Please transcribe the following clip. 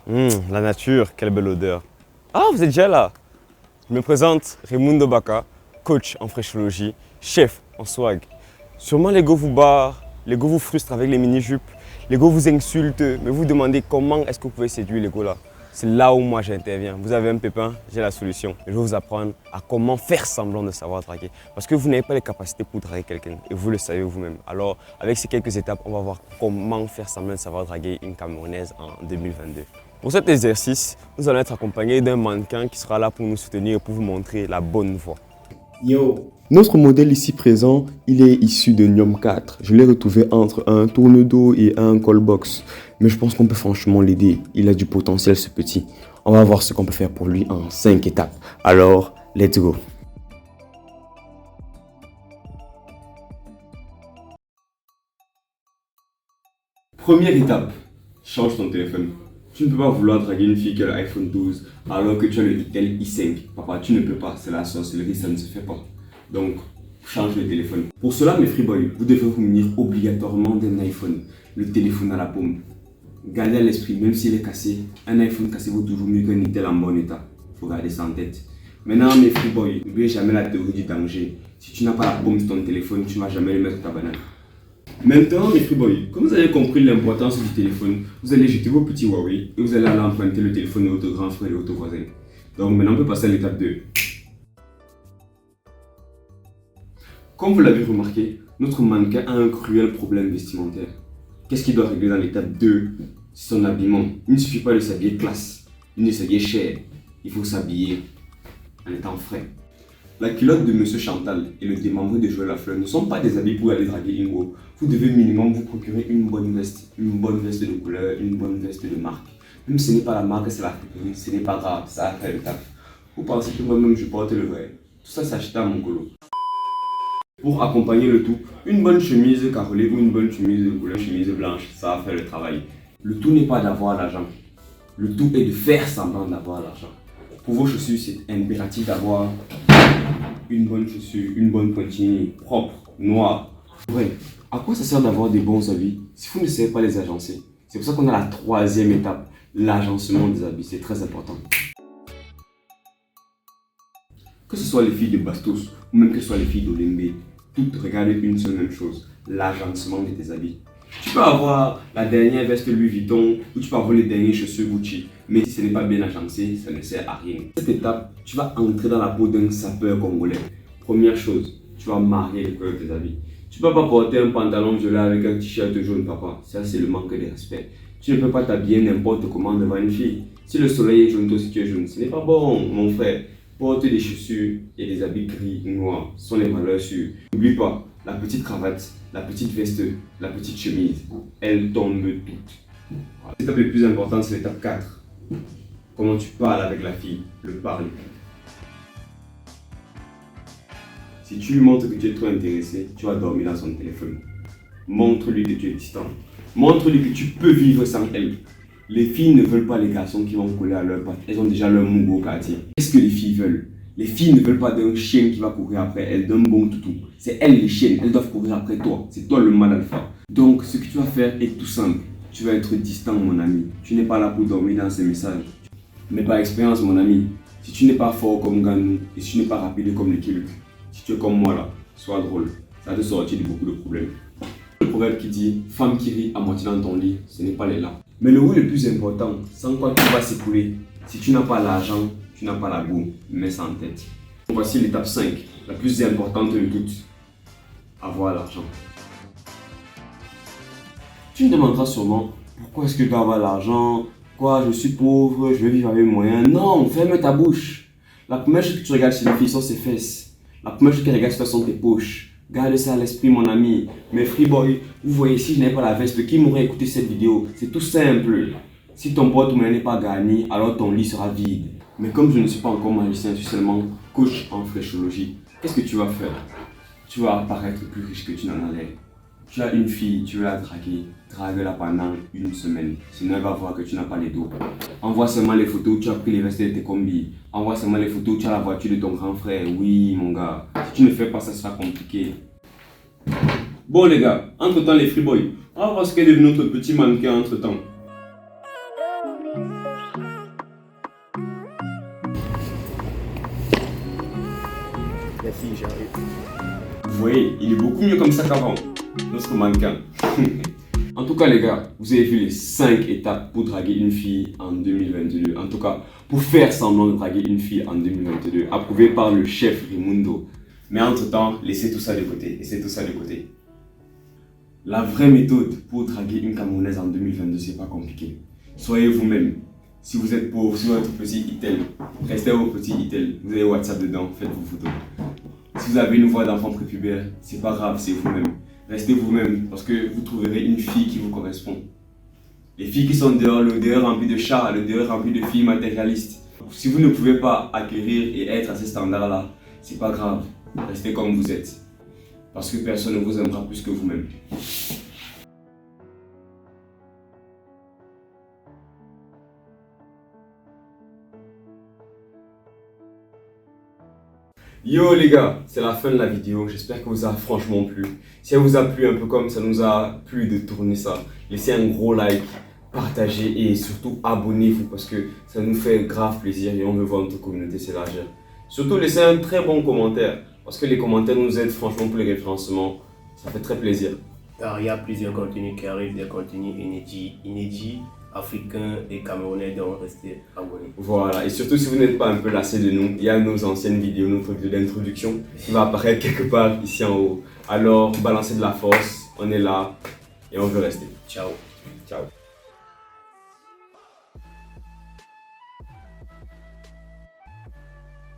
La nature, quelle belle odeur. Ah, vous êtes déjà là. Je me présente Raimundo Baka, coach en fraîchologie, chef en swag. Sûrement les gars vous barrent, les gars vous frustrent avec les mini-jupes, les gars vous insultent, mais vous demandez comment est-ce que vous pouvez séduire les gars là. C'est là où moi j'interviens. Vous avez un pépin, j'ai la solution. Je vais vous apprendre à comment faire semblant de savoir draguer. Parce que vous n'avez pas les capacités pour draguer quelqu'un et vous le savez vous-même. Alors, avec ces quelques étapes, on va voir comment faire semblant de savoir draguer une Camerounaise en 2022. Pour cet exercice, nous allons être accompagnés d'un mannequin qui sera là pour nous soutenir et pour vous montrer la bonne voie. Yo. Notre modèle ici présent, il est issu de Niom 4. Je l'ai retrouvé entre un tourne-dos et un call-box. Mais je pense qu'on peut franchement l'aider. Il a du potentiel ce petit. On va voir ce qu'on peut faire pour lui en 5 étapes. Alors, let's go. Première étape, change ton téléphone. Tu ne peux pas vouloir draguer une fille qui a l'iPhone 12 alors que tu as le Itel i5. Papa, tu ne peux pas, c'est la sorcellerie, ça ne se fait pas. Donc, change le téléphone. Pour cela, mes freeboys, vous devez vous munir obligatoirement d'un iPhone, le téléphone à la paume. Gardez à l'esprit, même s'il est cassé, un iPhone cassé vaut toujours mieux qu'un Itel en bon état. Il faut garder ça en tête. Maintenant, mes freeboys, n'oubliez jamais la théorie du danger. Si tu n'as pas la paume de ton téléphone, tu ne vas jamais le mettre sur ta banane. Maintenant, mes freeboys, comme vous avez compris l'importance du téléphone, vous allez jeter vos petits Huawei et vous allez aller emprunter le téléphone de votre grand frère et de votre voisin. Donc maintenant, on peut passer à l'étape 2. Comme vous l'avez remarqué, notre mannequin a un cruel problème vestimentaire. Qu'est-ce qu'il doit régler dans l'étape 2? C'est son habillement. Il ne suffit pas de s'habiller classe, ni de s'habiller cher. Il faut s'habiller en étant frais. La culotte de Monsieur Chantal et le démembré de Joël Lafleur ne sont pas des habits pour aller draguer Ingo. Vous devez minimum vous procurer une bonne veste de couleur, une bonne veste de marque. Même si ce n'est pas la marque, c'est la friperie, ce n'est pas grave, ça a fait le taf. Vous pensez que moi-même je porte le vrai? Tout ça c'est acheté à mon colo. Pour accompagner le tout, une bonne chemise carrelée ou une bonne chemise de couleur, chemise blanche, ça va faire le travail. Le tout n'est pas d'avoir l'argent. Le tout est de faire semblant d'avoir l'argent. Pour vos chaussures, c'est impératif d'avoir une bonne chaussure, une bonne poitrine propre, noire. Ouais, à quoi ça sert d'avoir des bons habits si vous ne savez pas les agencer? C'est pour ça qu'on a la troisième étape, l'agencement des habits, c'est très important. Que ce soit les filles de Bastos ou même que ce soit les filles d'Olembe, toutes regardent une seule même chose, l'agencement de tes habits. Tu peux avoir la dernière veste Louis Vuitton ou tu peux avoir les dernières chaussures Gucci, mais si ce n'est pas bien agencé, ça ne sert à rien. Cette étape, tu vas entrer dans la peau d'un sapeur congolais. Première chose, tu vas marier les couleurs de tes habits. Tu ne peux pas porter un pantalon violet avec un t-shirt jaune, papa. Ça, c'est le manque de respect. Tu ne peux pas t'habiller n'importe comment devant une fille. Si le soleil est jaune, toi aussi tu es jaune. Ce n'est pas bon, mon frère. Porte des chaussures et des habits gris, noirs, ce sont les valeurs sûres. N'oublie pas, la petite cravate, la petite veste, la petite chemise, elles tombent toutes. L'étape la plus importante, c'est l'étape 4. Comment tu parles avec la fille, le parler. Si tu lui montres que tu es trop intéressé, tu vas dormir dans son téléphone. Montre-lui que tu es distant. Montre-lui que tu peux vivre sans elle. Les filles ne veulent pas les garçons qui vont coller à leurs pattes. Elles ont déjà leur mougo au quartier. Qu'est-ce que les filles veulent? Les filles ne veulent pas d'un chien qui va courir après elles, d'un bon toutou. C'est elles les chiennes, elles doivent courir après toi. C'est toi le mal alpha. Donc ce que tu vas faire est tout simple. Tu vas être distant, mon ami. Tu n'es pas là pour dormir dans ces messages. Mais par expérience, mon ami, si tu n'es pas fort comme Ganou et si tu n'es pas rapide comme les Kiluk, si tu es comme moi là, sois drôle. Ça va te sortir de beaucoup de problèmes. Le proverbe qui dit « Femme qui rit à moitié dans ton lit, ce n'est pas les larmes ». Mais le oui le plus important, sans quoi tout va s'écouler. Si tu n'as pas l'argent, tu n'as pas la goût, mets ça en tête. Voici l'étape 5, la plus importante de toutes. Avoir l'argent. Tu me demanderas sûrement, pourquoi est-ce que je dois avoir l'argent? Quoi, je suis pauvre, je vais vivre avec mes moyens. Non, ferme ta bouche. La première chose que tu regardes chez les filles sont ses fesses. La première chose qu'elles regardent chez toi sont tes poches. Garde ça à l'esprit, mon ami. Mais freeboy, vous voyez, si je n'avais pas la veste, qui m'aurait écouté cette vidéo? C'est tout simple. Si ton porte-monnaie n'est pas garni, alors ton lit sera vide. Mais comme je ne suis pas encore magicien, je suis seulement coach en fraîchologie. Qu'est-ce que tu vas faire? Tu vas apparaître plus riche que tu n'en as l'air. Tu as une fille, tu veux la draguer. Drague-la pendant une semaine. Sinon, elle va voir que tu n'as pas les dos. Envoie seulement les photos où tu as pris les vestes de tes combis. Envoie seulement les photos où tu as la voiture de ton grand frère. Oui, mon gars. Si tu ne fais pas ça, sera compliqué. Bon, les gars, entre-temps, les freeboys, on va voir ce qu'est devenu notre petit mannequin entre-temps. voyez, il est beaucoup mieux comme ça qu'avant, notre mannequin. En tout cas les gars, vous avez vu les 5 étapes pour draguer une fille en 2022. En tout cas, pour faire semblant de draguer une fille en 2022, approuvé par le chef Raimundo. Mais entre-temps, laissez tout ça de côté, La vraie méthode pour draguer une Camerounaise en 2022, c'est pas compliqué. Soyez vous-même. Si vous êtes pauvre, si vous êtes petit itel, restez au petit itel. Vous avez WhatsApp dedans, faites vos photos. Si vous avez une voix d'enfant prépubère, c'est pas grave, c'est vous-même. Restez vous-même parce que vous trouverez une fille qui vous correspond. Les filles qui sont dehors, le dehors rempli de chats, le dehors rempli de filles matérialistes. Si vous ne pouvez pas acquérir et être à ces standards-là, c'est pas grave. Restez comme vous êtes. Parce que personne ne vous aimera plus que vous-même. Yo les gars, c'est la fin de la vidéo, j'espère que vous a franchement plu. Si elle vous a plu un peu comme ça nous a plu de tourner ça, laissez un gros like, partagez et surtout abonnez-vous parce que ça nous fait grave plaisir et on veut voir notre communauté s'élargir. Surtout laissez un très bon commentaire parce que les commentaires nous aident franchement pour les référencements, ça fait très plaisir. Car il y a plusieurs contenus qui arrivent, des contenus inédits, africains et camerounais, donc restez abonnés. Voilà, et surtout si vous n'êtes pas un peu lassé de nous, il y a nos anciennes vidéos, notre vidéo d'introduction qui va apparaître quelque part ici en haut. Alors balancez de la force, on est là et on veut rester. Ciao. Ciao.